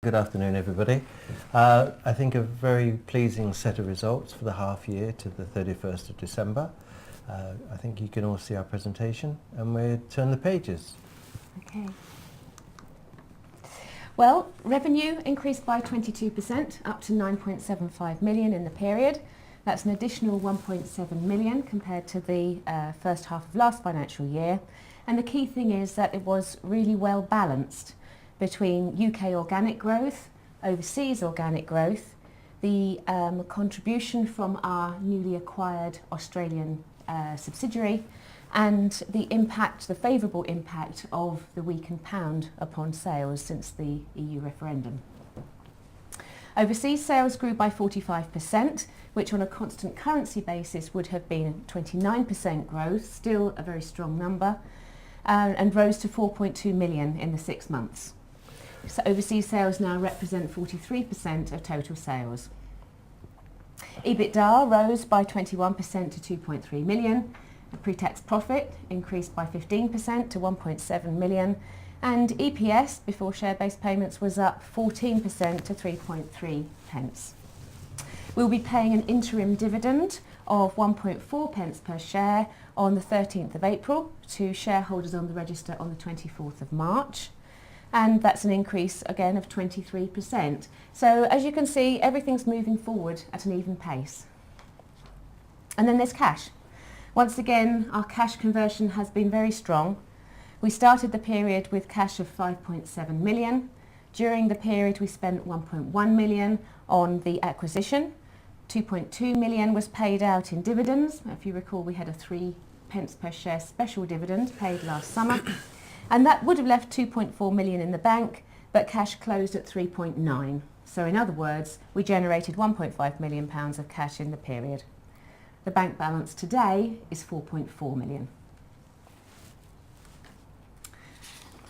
good afternoon, everybody. I think a very pleasing set of results for the half year to the 31st of December. I think you can all see our presentation, and we'll turn the pages. Okay. Well, revenue increased by 22%, up to 9.75 million in the period. That's an additional 1.7 million compared to the first half of last financial year. And the key thing is that it was really well balanced between UK organic growth, overseas organic growth, the contribution from our newly acquired Australian subsidiary, and the favourable impact of the weakened pound upon sales since the EU referendum. Overseas sales grew by 45%, which on a constant currency basis would have been 29% growth, still a very strong number, and rose to 4.2 million in the 6 months. So overseas sales now represent 43% of total sales. EBITDA rose by 21% to 2.3 million. The pre-tax profit increased by 15% to 1.7 million, and EPS before share-based payments was up 14% to 3.3 pence. We'll be paying an interim dividend of 1.4 pence per share on the 13th of April to shareholders on the register on the 24th of March. And that's an increase again of 23%. So as you can see, everything's moving forward at an even pace. And then there's cash. Once again, our cash conversion has been very strong. We started the period with cash of 5.7 million. During the period we spent 1.1 million on the acquisition. 2.2 million was paid out in dividends. If you recall, we had a 3 pence per share special dividend paid last summer. And that would have left 2.4 million in the bank, but cash closed at 3.9. So in other words, we generated 1.5 million pounds of cash in the period. The bank balance today is 4.4 million.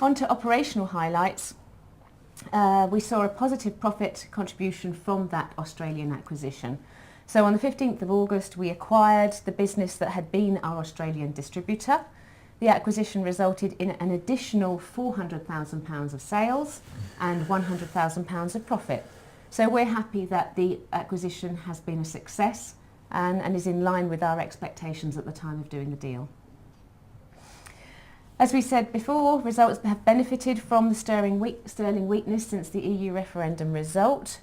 On to operational highlights. We saw a positive profit contribution from that Australian acquisition. So on the 15th of August, we acquired the business that had been our Australian distributor. The acquisition resulted in an additional £400,000 of sales and £100,000 of profit. So we're happy that the acquisition has been a success and is in line with our expectations at the time of doing the deal. As we said before, results have benefited from the sterling weakness since the EU referendum result.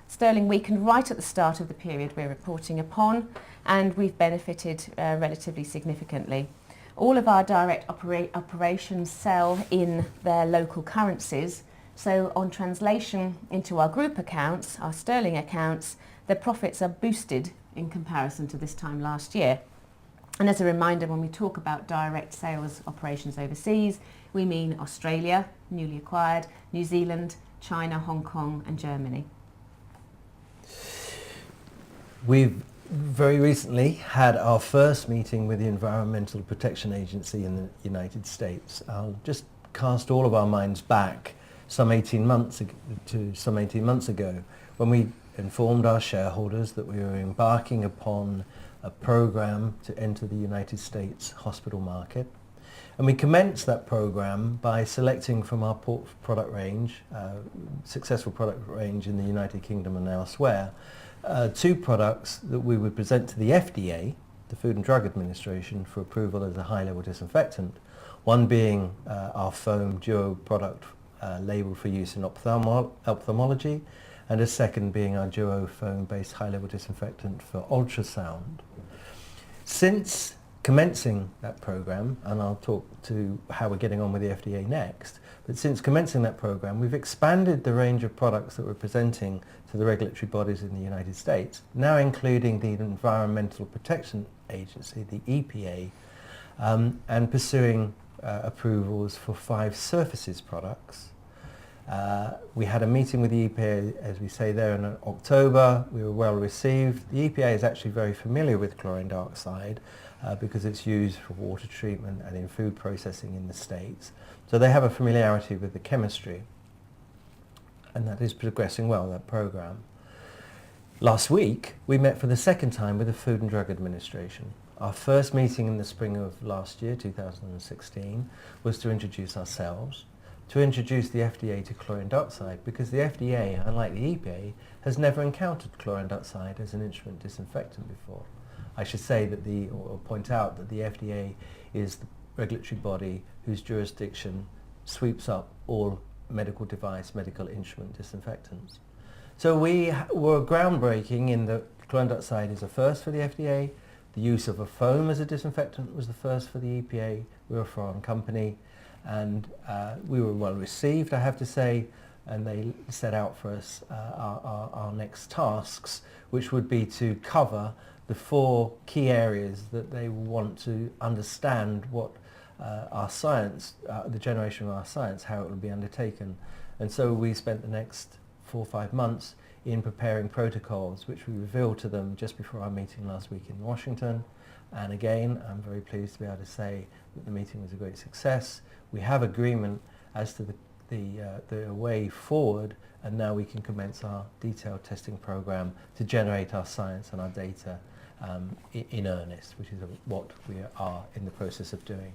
Sterling weakened right at the start of the period we're reporting upon, and we've benefited relatively significantly. All of our direct operations sell in their local currencies, so on translation into our group accounts, our sterling accounts, the profits are boosted in comparison to this time last year. And as a reminder, when we talk about direct sales operations overseas, we mean Australia, newly acquired, New Zealand, China, Hong Kong and Germany. We've very recently had our first meeting with the Environmental Protection Agency in the United States. I'll just cast all of our minds back some 18 months ago when we informed our shareholders that we were embarking upon a program to enter the United States hospital market. And we commenced that program by selecting from our product range, successful product range in the United Kingdom and elsewhere, 2 products that we would present to the FDA, the Food and Drug Administration, for approval as a high-level disinfectant. One being our foam duo product labelled for use in ophthalmology, and a second being our duo foam-based high-level disinfectant for ultrasound. Since commencing that program, and I'll talk to how we're getting on with the FDA next, but since commencing that program, we've expanded the range of products that we're presenting to the regulatory bodies in the United States, now including the Environmental Protection Agency, the EPA, and pursuing approvals for 5 surfaces products. We had a meeting with the EPA, as we say there, in October. We were well received. The EPA is actually very familiar with chlorine dioxide because it's used for water treatment and in food processing in the States. So they have a familiarity with the chemistry, and that is progressing well, that program. Last week, we met for the second time with the Food and Drug Administration. Our first meeting in the spring of last year, 2016, was to introduce ourselves. to introduce the FDA to chlorine dioxide, because the FDA, unlike the EPA, has never encountered chlorine dioxide as an instrument disinfectant before. I should say that or point out that the FDA is the regulatory body whose jurisdiction sweeps up all medical device, medical instrument disinfectants. So we were groundbreaking in that chlorine dioxide is a first for the FDA. The use of a foam as a disinfectant was the first for the EPA. We were a foreign company, and we were well received, I have to say, and they set out for us our next tasks, which would be to cover the 4 key areas that they want to understand what our science, the generation of our science, how it will be undertaken. And so we spent the next 4 or 5 months in preparing protocols, which we revealed to them just before our meeting last week in Washington. And again, I'm very pleased to be able to say that the meeting was a great success. We have agreement as to the way forward, and now we can commence our detailed testing program to generate our science and our data in earnest, which is what we are in the process of doing.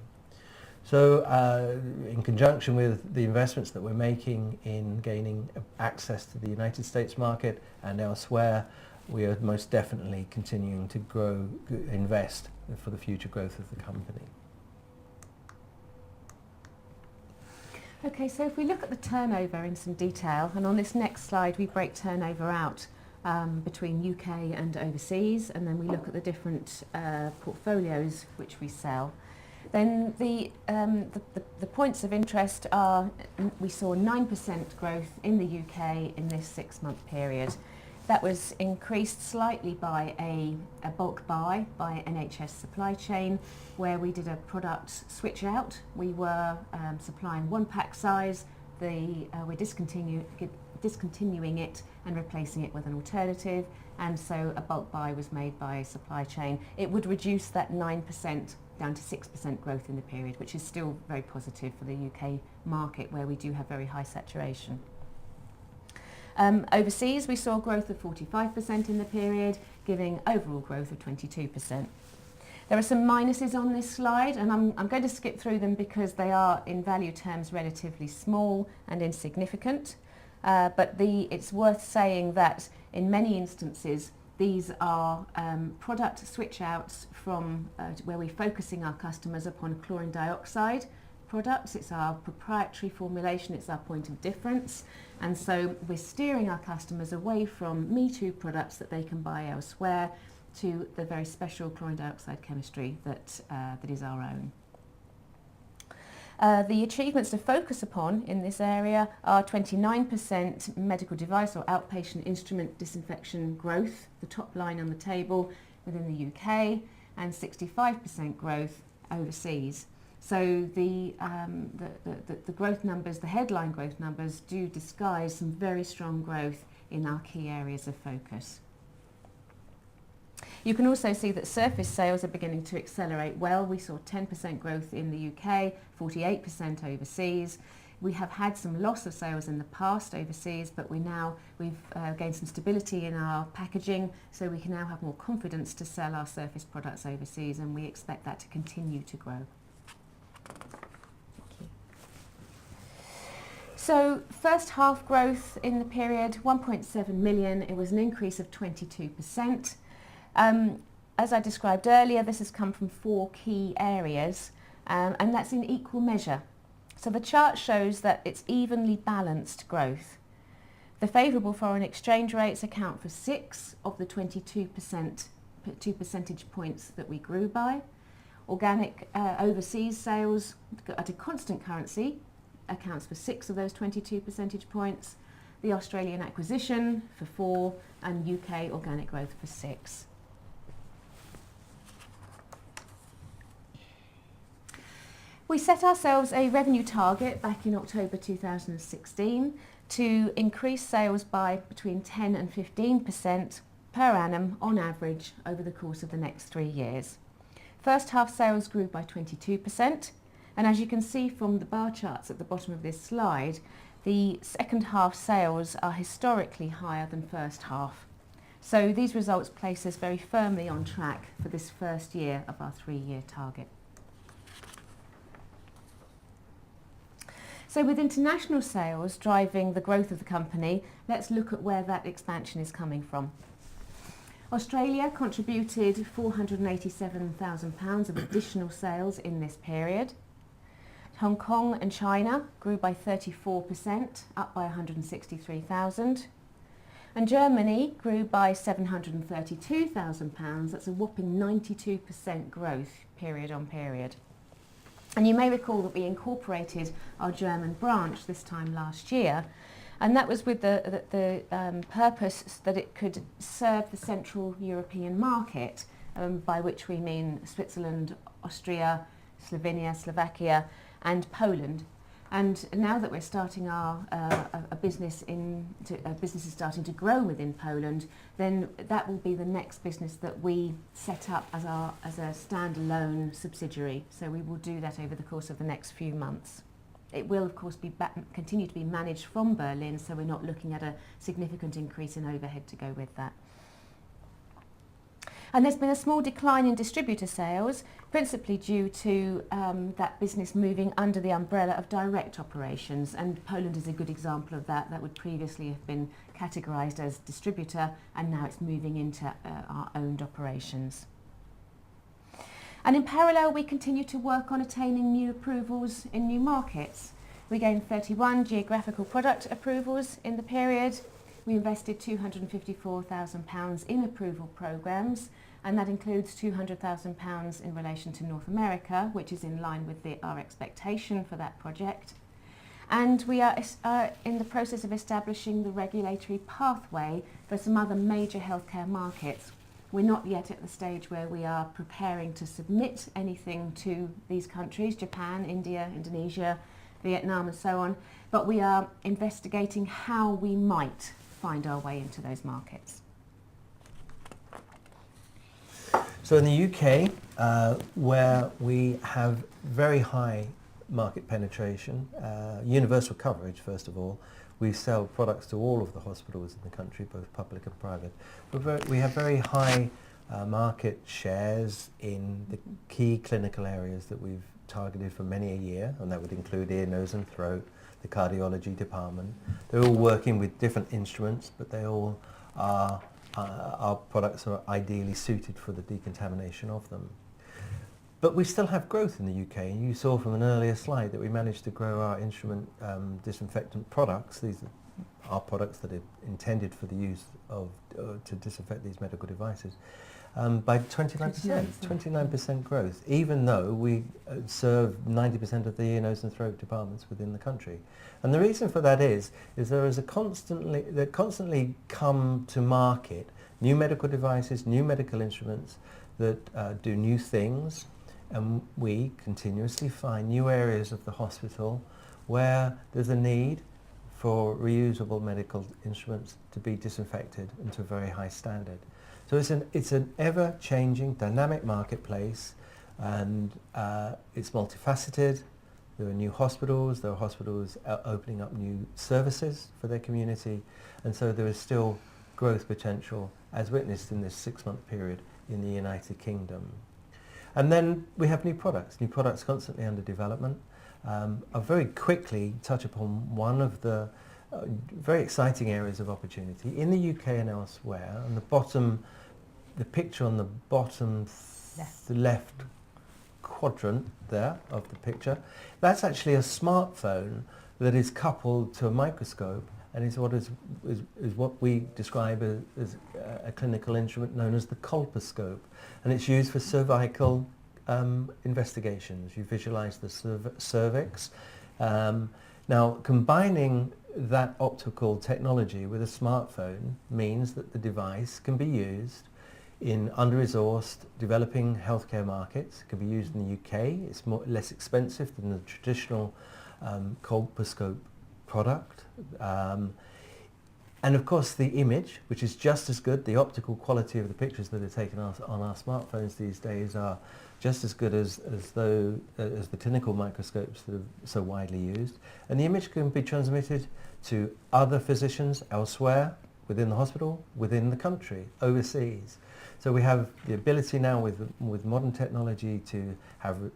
So in conjunction with the investments that we're making in gaining access to the United States market and elsewhere, we are most definitely continuing to invest for the future growth of the company. Okay, so if we look at the turnover in some detail, and on this next slide we break turnover out between UK and overseas, and then we look at the different portfolios which we sell. Then the points of interest are, we saw 9% growth in the UK in this 6-month period. That was increased slightly by a bulk buy by NHS supply chain, where we did a product switch out. We were supplying 1 pack size. We're discontinuing it and replacing it with an alternative, and so a bulk buy was made by supply chain. It would reduce that 9% down to 6% growth in the period, which is still very positive for the UK market, where we do have very high saturation. Overseas, we saw growth of 45% in the period, giving overall growth of 22%. There are some minuses on this slide, and I'm going to skip through them because they are, in value terms, relatively small and insignificant. But it's worth saying that in many instances, these are product switch outs from where we're focusing our customers upon chlorine dioxide products. It's our proprietary formulation, it's our point of difference, and so we're steering our customers away from Me Too products that they can buy elsewhere to the very special chlorine dioxide chemistry that is our own. The achievements to focus upon in this area are 29% medical device or outpatient instrument disinfection growth, the top line on the table within the UK, and 65% growth overseas. So the growth numbers, the headline growth numbers, do disguise some very strong growth in our key areas of focus. You can also see that surface sales are beginning to accelerate well. We saw 10% growth in the UK, 48% overseas. We have had some loss of sales in the past overseas, but we've gained some stability in our packaging, so we can now have more confidence to sell our surface products overseas, and we expect that to continue to grow. So first half growth in the period, 1.7 million. It was an increase of 22%. As I described earlier, this has come from 4 key areas, and that's in equal measure. So the chart shows that it's evenly balanced growth. The favourable foreign exchange rates account for 6 of the 22%, 2 percentage points that we grew by. Organic overseas sales at a constant currency accounts for 6 of those 22 percentage points. The Australian acquisition for 4, and UK organic growth for 6. We set ourselves a revenue target back in October 2016 to increase sales by between 10 and 15% per annum on average over the course of the next 3 years. First half sales grew by 22%, and as you can see from the bar charts at the bottom of this slide, the second half sales are historically higher than first half. So these results place us very firmly on track for this first year of our 3-year target. So So with international sales driving the growth of the company, let's look at where that expansion is coming from. Australia contributed £487,000 of additional sales in this period. Hong Kong and China grew by 34%, up by 163,000. And Germany grew by £732,000. That's a whopping 92% growth period on period. And you may recall that we incorporated our German branch this time last year, and that was with the purpose that it could serve the Central European market, by which we mean Switzerland, Austria, Slovenia, Slovakia and Poland. And now that we're starting our business is starting to grow within Poland, then that will be the next business that we set up as a standalone subsidiary. So we will do that over the course of the next few months. It will of course continue to be managed from Berlin, so we're not looking at a significant increase in overhead to go with that. And there's been a small decline in distributor sales, principally due to that business moving under the umbrella of direct operations, and Poland is a good example of that. That would previously have been categorised as distributor, and now it's moving into our owned operations. And in parallel, we continue to work on attaining new approvals in new markets. We gained 31 geographical product approvals in the period. We invested £254,000 in approval programmes, and that includes £200,000 in relation to North America, which is in line with our expectation for that project. And we are in the process of establishing the regulatory pathway for some other major healthcare markets. We're not yet at the stage where we are preparing to submit anything to these countries, Japan, India, Indonesia, Vietnam and so on, but we are investigating how we might find our way into those markets. So in the UK, where we have very high market penetration, universal coverage first of all, we sell products to all of the hospitals in the country, both public and private. We have very high market shares in the key clinical areas that we've targeted for many a year, and that would include ear, nose and throat, the cardiology department. They're all working with different instruments, but they all are, our products are ideally suited for the decontamination of them. But we still have growth in the UK, and you saw from an earlier slide that we managed to grow our instrument disinfectant products. These are our products that are intended for the use of to disinfect these medical devices by 29%, 29% growth, even though we serve 90% of the ear, nose and throat departments within the country. And the reason for that is there is constantly come to market new medical devices, new medical instruments that do new things, and we continuously find new areas of the hospital where there's a need for reusable medical instruments to be disinfected and to a very high standard. So it's an ever-changing, dynamic marketplace, and it's multifaceted. There are new hospitals, there are hospitals opening up new services for their community, and so there is still growth potential as witnessed in this 6-month period in the United Kingdom. And then we have new products constantly under development. I'll very quickly touch upon one of the very exciting areas of opportunity in the UK and elsewhere. On the bottom, the picture on the bottom left quadrant there of the picture, that's actually a smartphone that is coupled to a microscope, and is what we describe as a clinical instrument known as the colposcope, and it's used for cervical investigations. You visualize the cervix. Now, combining that optical technology with a smartphone means that the device can be used in under-resourced developing healthcare markets. It can be used in the UK. It's less expensive than the traditional colposcope product. And of course the image, which is just as good, the optical quality of the pictures that are taken on our smartphones these days are just as good as the clinical microscopes that are so widely used. And the image can be transmitted to other physicians elsewhere, within the hospital, within the country, overseas. So we have the ability now with modern technology to have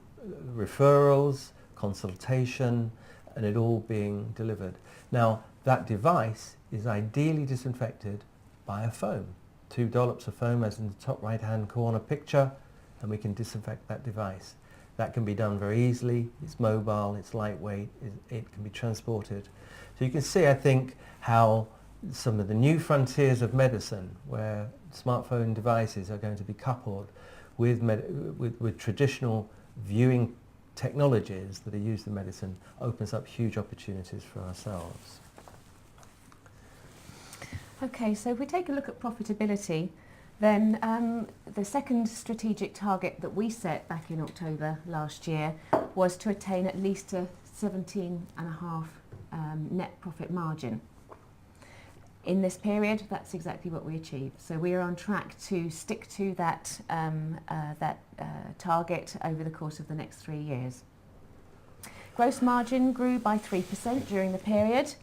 referrals, consultation, and it all being delivered. Now, that device is ideally disinfected by a foam. 2 dollops of foam as in the top right-hand corner picture, and we can disinfect that device. That can be done very easily. It's mobile, it's lightweight, it can be transported. So you can see, I think, how some of the new frontiers of medicine, where smartphone devices are going to be coupled with traditional viewing technologies that are used in medicine, opens up huge opportunities for ourselves. Okay, so if we take a look at profitability, then the second strategic target that we set back in October last year was to attain at least a 17.5% net profit margin. In this period, that's exactly what we achieved. So we are on track to stick to that, target over the course of the next 3 years. Gross margin grew by 3% during the period.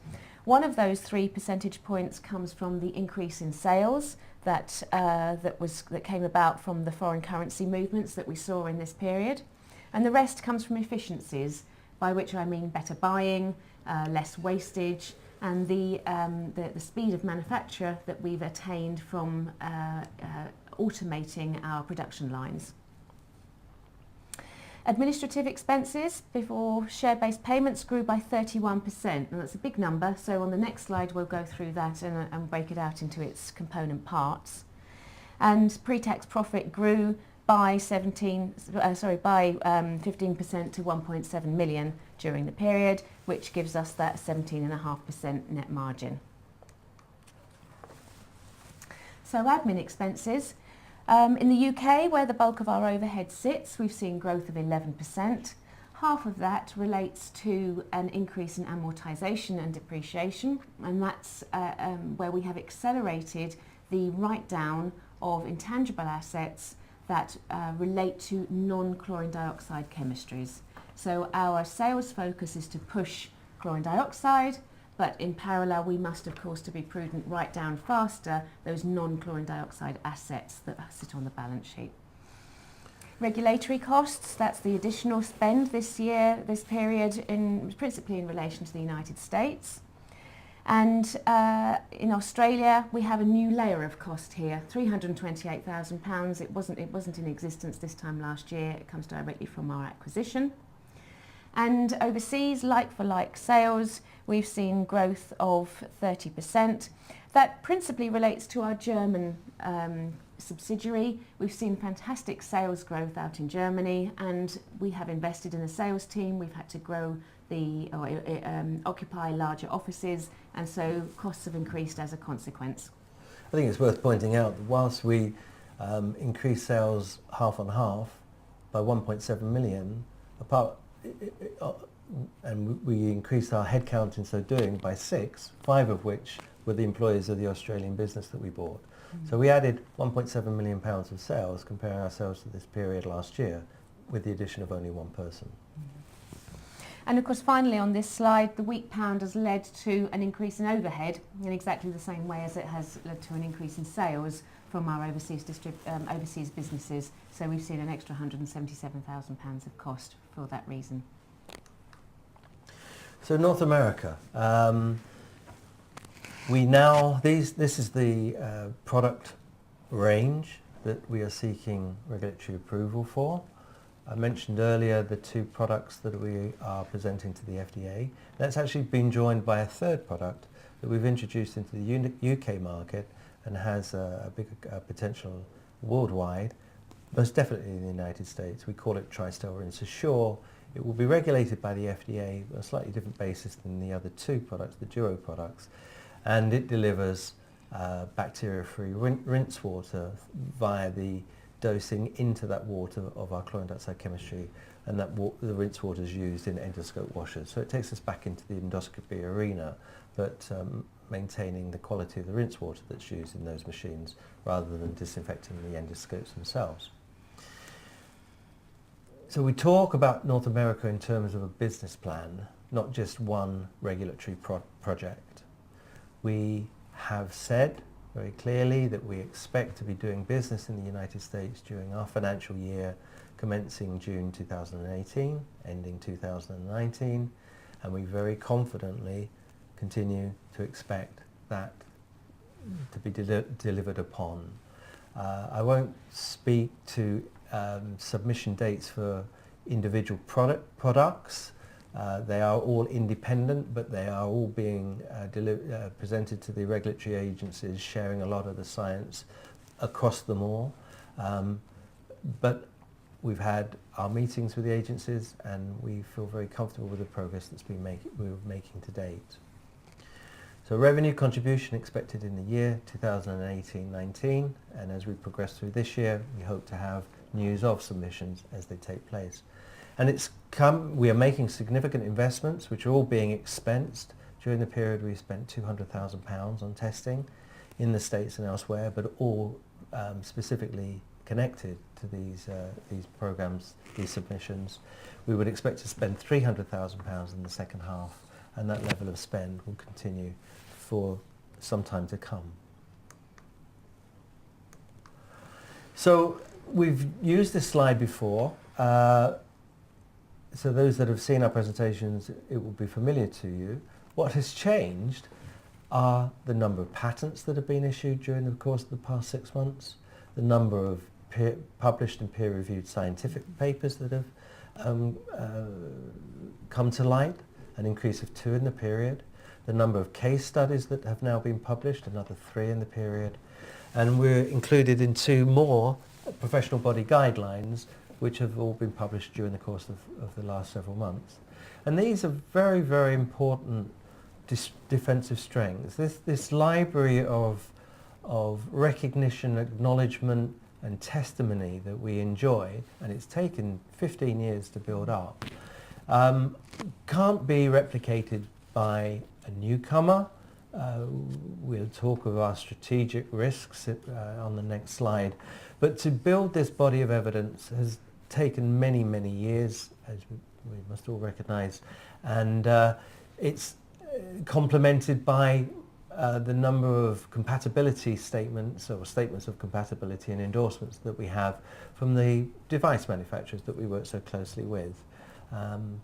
One of those 3 percentage points comes from the increase in sales that came about from the foreign currency movements that we saw in this period. And the rest comes from efficiencies, by which I mean better buying, less wastage, and the speed of manufacture that we've attained from automating our production lines. Administrative expenses before share-based payments grew by 31%. Now that's a big number, so on the next slide we'll go through that and break it out into its component parts. And pre-tax profit grew by 15% to 1.7 million during the period, which gives us that 17.5% net margin. So admin expenses. In the UK, where the bulk of our overhead sits, we've seen growth of 11%. Half of that relates to an increase in amortisation and depreciation, and that's where we have accelerated the write-down of intangible assets that relate to non-chlorine dioxide chemistries. So our sales focus is to push chlorine dioxide, but in parallel we must, of course, to be prudent, write down faster those non-chlorine dioxide assets that sit on the balance sheet. Regulatory costs, that's the additional spend this period, principally in relation to the United States. And in Australia, we have a new layer of cost here, £328,000. It wasn't in existence this time last year. It comes directly from our acquisition. And overseas, like-for-like sales, we've seen growth of 30%. That principally relates to our German subsidiary. We've seen fantastic sales growth out in Germany, and we have invested in a sales team. We've had to grow occupy larger offices, and so costs have increased as a consequence. I think it's worth pointing out that whilst we increased sales half on half by 1.7 million, and we increased our headcount in so doing by 6, 5 of which were the employees of the Australian business that we bought. Mm-hmm. So we added £1.7 million of sales, comparing ourselves to this period last year, with the addition of only one person. Mm-hmm. And of course, finally on this slide, the weak pound has led to an increase in overhead in exactly the same way as it has led to an increase in sales from our overseas businesses. So we've seen an extra £177,000 of cost for that reason. So North America, this is the product range that we are seeking regulatory approval for. I mentioned earlier the 2 products that we are presenting to the FDA. That's actually been joined by a third product that we've introduced into the UK market and has a big potential worldwide, most definitely in the United States. We call it Tristel Rinse Assure. It will be regulated by the FDA on a slightly different basis than the other 2 products, the Duo products, and it delivers bacteria-free rinse water via the dosing into that water of our chlorine dioxide chemistry, and that the rinse water is used in endoscope washers. So it takes us back into the endoscopy arena, but maintaining the quality of the rinse water that's used in those machines rather than disinfecting the endoscopes themselves. So we talk about North America in terms of a business plan, not just one regulatory project. We have said very clearly that we expect to be doing business in the United States during our financial year commencing June 2018, ending 2019, and we very confidently continue to expect that to be delivered upon. I won't speak to submission dates for individual products. They are all independent, but they are all being presented to the regulatory agencies, sharing a lot of the science across them all. But we've had our meetings with the agencies, and we feel very comfortable with the progress that's been we're making to date. So revenue contribution expected in the year 2018-19, and as we progress through this year, we hope to have news of submissions as they take place. And we are making significant investments, which are all being expensed. During the period, we spent £200,000 on testing in the States and elsewhere, but all specifically connected to these programs, these submissions. We would expect to spend £300,000 in the second half, and that level of spend will continue for some time to come. So we've used this slide before. So those that have seen our presentations, it will be familiar to you. What has changed are the number of patents that have been issued during the course of the past 6 months, the number of published and peer-reviewed scientific papers that have come to light, an increase of 2 in the period, the number of case studies that have now been published, another 3 in the period, and we're included in 2 more professional body guidelines which have all been published during the course of the last several months. And these are very, very important defensive strengths. This library of recognition, acknowledgement and testimony that we enjoy, and it's taken 15 years to build up, can't be replicated by a newcomer. We'll talk of our strategic risks on the next slide. But to build this body of evidence has taken many, many years, as we must all recognise, and it's complemented by the number of compatibility statements or statements of compatibility and endorsements that we have from the device manufacturers that we work so closely with. And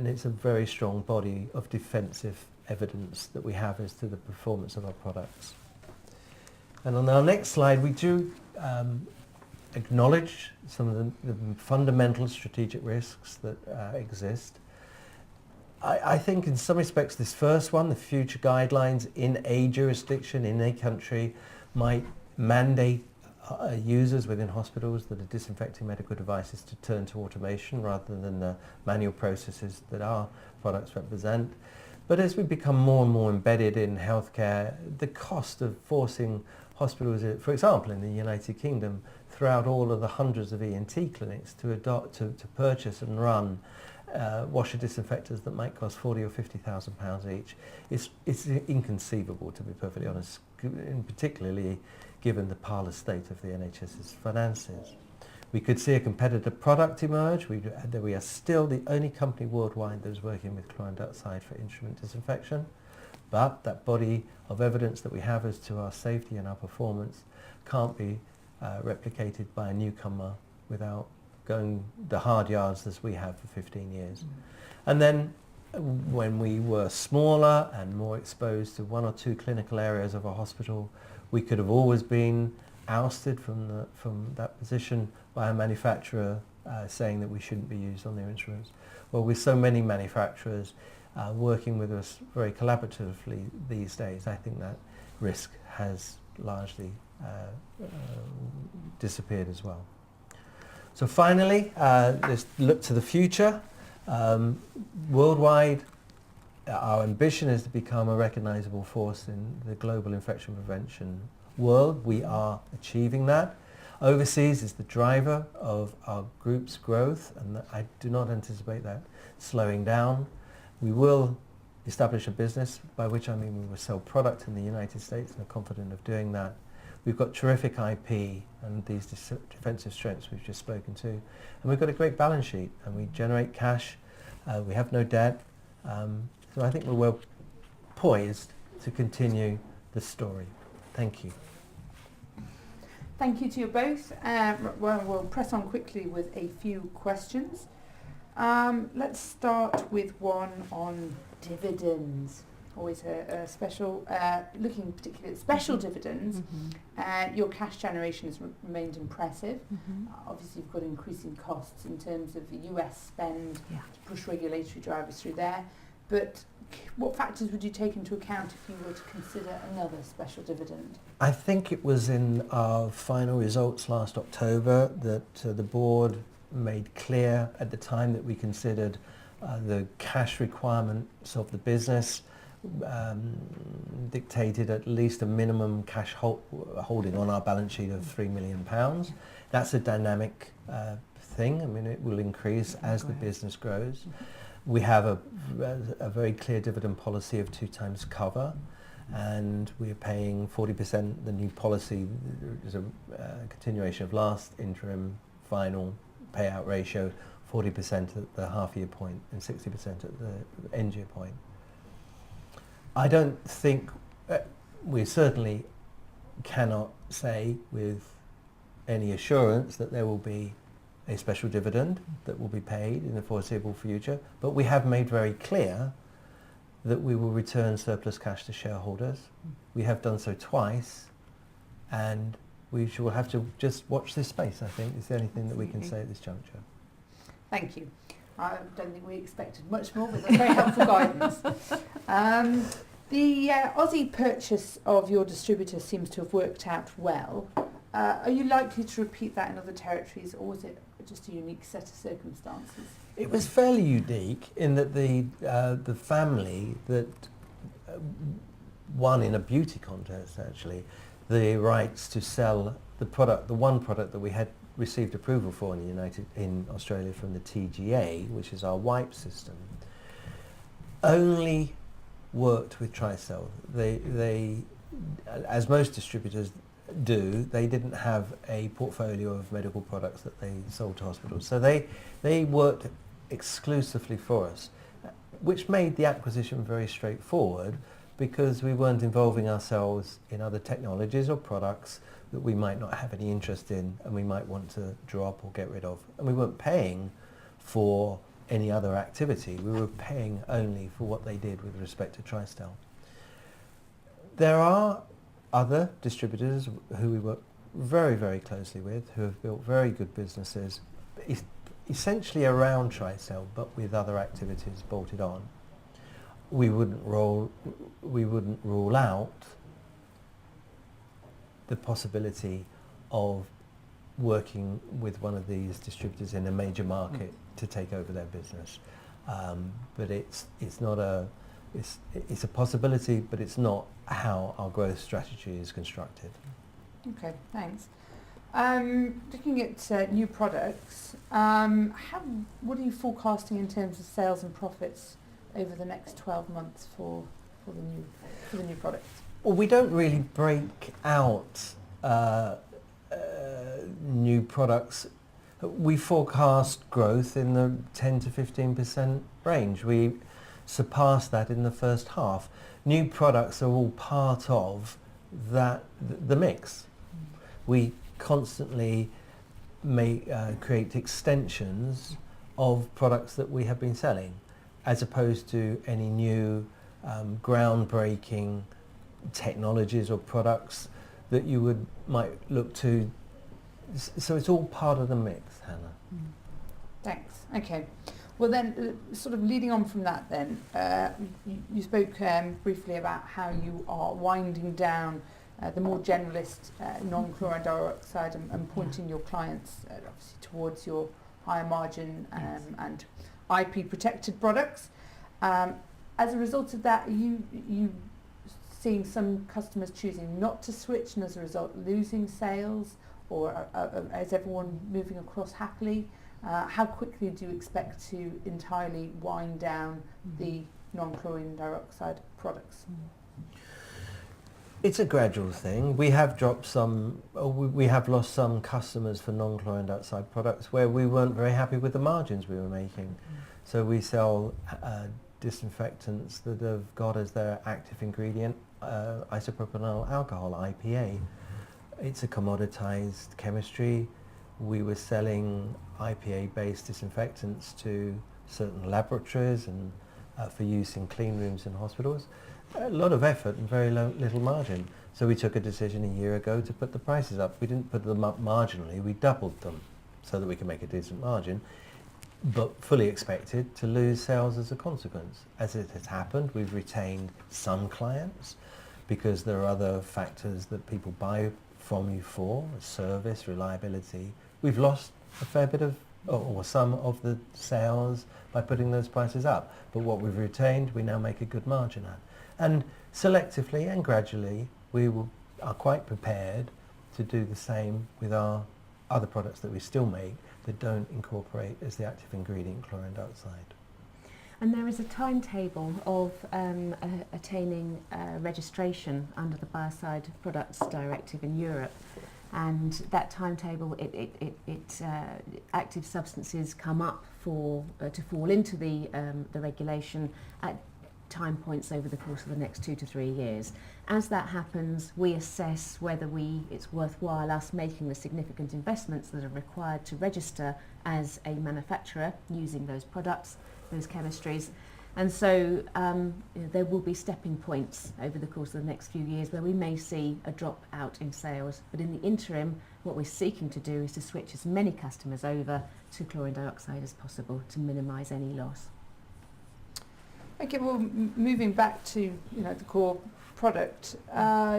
it's a very strong body of defensive evidence that we have as to the performance of our products. And on our next slide, we do acknowledge some of the fundamental strategic risks that exist. I think in some respects this first one, the future guidelines in a jurisdiction, in a country, might mandate users within hospitals that are disinfecting medical devices to turn to automation rather than the manual processes that our products represent. But as we become more and more embedded in healthcare, the cost of forcing hospitals, for example in the United Kingdom, throughout all of the hundreds of ENT clinics to purchase and run washer disinfectors that might cost £40,000 or £50,000 each, it's inconceivable, to be perfectly honest, and particularly given the parlous state of the NHS's finances. We could see a competitor product emerge. We are still the only company worldwide that is working with chlorine dioxide for instrument disinfection, but that body of evidence that we have as to our safety and our performance can't be replicated by a newcomer without going the hard yards as we have for 15 years. Mm. And then when we were smaller and more exposed to 1 or 2 clinical areas of a hospital, we could have always been ousted from that position by a manufacturer saying that we shouldn't be used on their instruments. Well, with so many manufacturers working with us very collaboratively these days, I think that risk has largely disappeared as well. So finally, let's look to the future. Worldwide, our ambition is to become a recognizable force in the global infection prevention world. We are achieving that. Overseas is the driver of our group's growth, and I do not anticipate that slowing down. We will establish a business, by which I mean we will sell product in the United States, and are confident of doing that. We've got terrific IP and these defensive strengths we've just spoken to, and we've got a great balance sheet, and we generate cash. We have no debt, so I think we're well poised to continue the story. Thank you. Thank you to you both. Well, we'll press on quickly with a few questions. Let's start with one on dividends. Always a special, looking particularly at special dividends. Your cash generation has remained impressive. Obviously you've got increasing costs in terms of the US spend to push regulatory drivers through there. But what factors would you take into account if you were to consider another special dividend? I think it was in our final results last October that the board made clear at the time that we considered the cash requirements of the business dictated at least a minimum cash holding on our balance sheet of £3 million. That's a dynamic thing. I mean, it will increase as the business grows. We have a very clear dividend policy of 2 times cover, and we're paying 40%. The new policy is a continuation of last interim final payout ratio, 40% at the half-year point and 60% at the end-year point. I don't think, we certainly cannot say with any assurance that there will be a special dividend that will be paid in the foreseeable future, but we have made very clear that we will return surplus cash to shareholders. We have done so twice, and we will have to just watch this space, I think, is the only thing that we can say at this juncture. Thank you. I don't think we expected much more, but that's very helpful guidance. The Aussie purchase of your distributor seems to have worked out well. Are you likely to repeat that in other territories, or was it just a unique set of circumstances? It was fairly unique in that the family that won in a beauty contest, actually, the rights to sell the product, the one product that we had received approval for in Australia from the TGA, which is our wipe system, only worked with Tristel. They, as most distributors do, they didn't have a portfolio of medical products that they sold to hospitals. So they worked exclusively for us, which made the acquisition very straightforward because we weren't involving ourselves in other technologies or products that we might not have any interest in and we might want to drop or get rid of. And we weren't paying for any other activity. We were paying only for what they did with respect to Tristel. There are other distributors who we work very, very closely with, who have built very good businesses, essentially around Tristel, but with other activities bolted on. We wouldn't rule out the possibility of working with one of these distributors in a major market to take over their business, but it's a possibility, but it's not how our growth strategy is constructed. Okay, thanks. Looking at new products, what are you forecasting in terms of sales and profits over the next 12 months for the new products? Well, we don't really break out new products. We forecast growth in the 10 to 15% range. We surpassed that in the first half. New products are all part of the mix. We constantly create extensions of products that we have been selling, as opposed to any new groundbreaking technologies or products that you might look to. So it's all part of the mix, Hannah. Thanks. Okay. Well then, sort of leading on from that then, you spoke briefly about how you are winding down the more generalist non-chlorine dioxide and pointing your clients obviously towards your higher margin and IP protected products. As a result of that, are you seeing some customers choosing not to switch and as a result losing sales, or is everyone moving across happily? How quickly do you expect to entirely wind down the non-chlorine dioxide products? It's a gradual thing. We have we have lost some customers for non-chlorine dioxide products where we weren't very happy with the margins we were making. So we sell disinfectants that have got as their active ingredient isopropyl alcohol, IPA. It's a commoditized chemistry. we were selling IPA-based disinfectants to certain laboratories and for use in clean rooms in hospitals. A lot of effort and very little margin. So we took a decision a year ago to put the prices up. We didn't put them up marginally, we doubled them so that we can make a decent margin, but fully expected to lose sales as a consequence. As it has happened, we've retained some clients because there are other factors that people buy from you for, service, reliability. We've lost a fair bit of, or some of the sales by putting those prices up. But what we've retained, we now make a good margin at. And selectively and gradually, are quite prepared to do the same with our other products that we still make that don't incorporate as the active ingredient chlorine dioxide. And there is a timetable of attaining registration under the Biocide Products Directive in Europe, and that timetable, active substances come up to fall into the regulation at time points over the course of the next 2 to 3 years. As that happens, we assess whether it's worthwhile us making the significant investments that are required to register as a manufacturer using those products, those chemistries. And so there will be stepping points over the course of the next few years where we may see a drop out in sales. But in the interim, what we're seeking to do is to switch as many customers over to chlorine dioxide as possible to minimise any loss. Okay, well, moving back to the core product,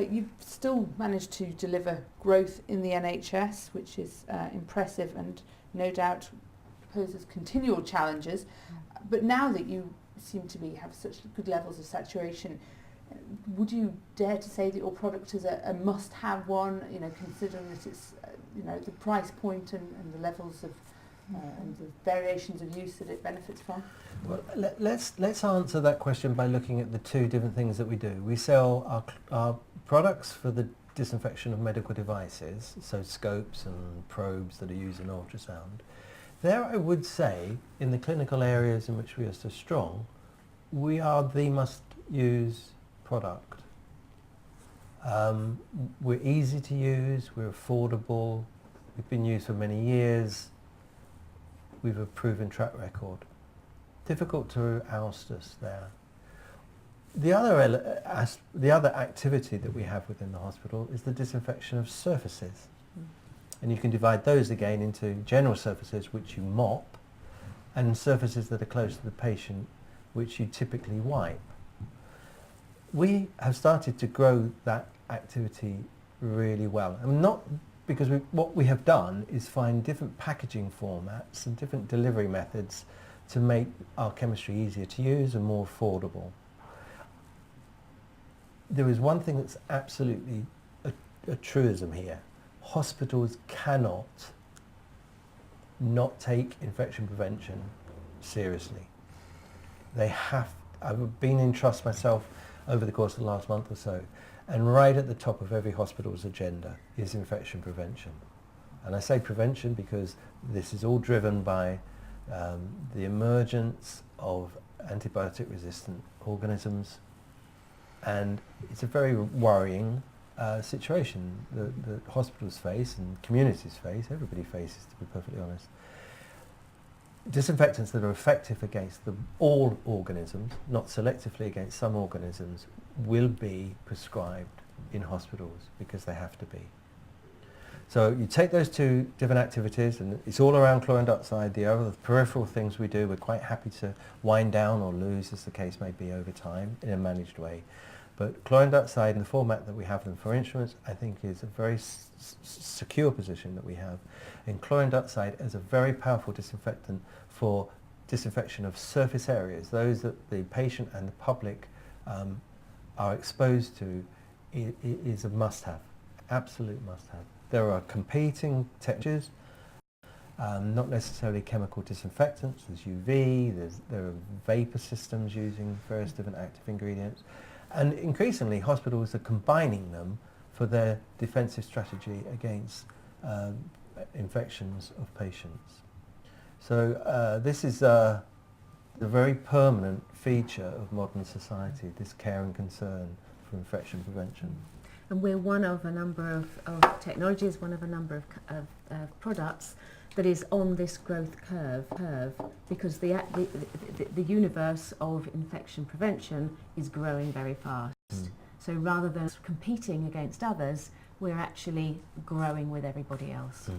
you've still managed to deliver growth in the NHS, which is impressive and no doubt poses continual challenges. But now that you seem to have such good levels of saturation, would you dare to say that your product is a must-have one? Considering that it's the price point and the levels of and the variations of use that it benefits from? Well, let's answer that question by looking at the two different things that we do. We sell our products for the disinfection of medical devices, so scopes and probes that are used in ultrasound. There, I would say, in the clinical areas in which we are so strong, we are the must-use product. We're easy to use, we're affordable, we've been used for many years, we've a proven track record. Difficult to oust us there. The other activity that we have within the hospital is the disinfection of surfaces. And you can divide those again into general surfaces which you mop and surfaces that are close to the patient which you typically wipe. We have started to grow that activity really well. And not because what we have done is find different packaging formats and different delivery methods to make our chemistry easier to use and more affordable. There is one thing that's absolutely a truism here. Hospitals cannot not take infection prevention seriously. They have. I've been in trust myself over the course of the last month or so, and right at the top of every hospital's agenda is infection prevention. And I say prevention because this is all driven by the emergence of antibiotic resistant organisms, and it's a very worrying situation that hospitals face and communities face, everybody faces, to be perfectly honest. Disinfectants that are effective against all organisms, not selectively against some organisms, will be prescribed in hospitals because they have to be. So you take those two different activities, and it's all around chlorine dioxide. The other peripheral things we do, we're quite happy to wind down or lose, as the case may be, over time in a managed way. But chlorine dioxide in the format that we have them for instruments, I think is a very secure position that we have. And chlorine dioxide is a very powerful disinfectant for disinfection of surface areas, those that the patient and the public are exposed to. Is a must-have, absolute must-have. There are competing technologies, not necessarily chemical disinfectants. There's UV, there are vapor systems using various different active ingredients. And increasingly, hospitals are combining them for their defensive strategy against infections of patients. So this is a very permanent feature of modern society, this care and concern for infection prevention. And we're one of a number of technologies, one of a number of products that is on this growth curve because the universe of infection prevention is growing very fast. So rather than competing against others, we're actually growing with everybody else.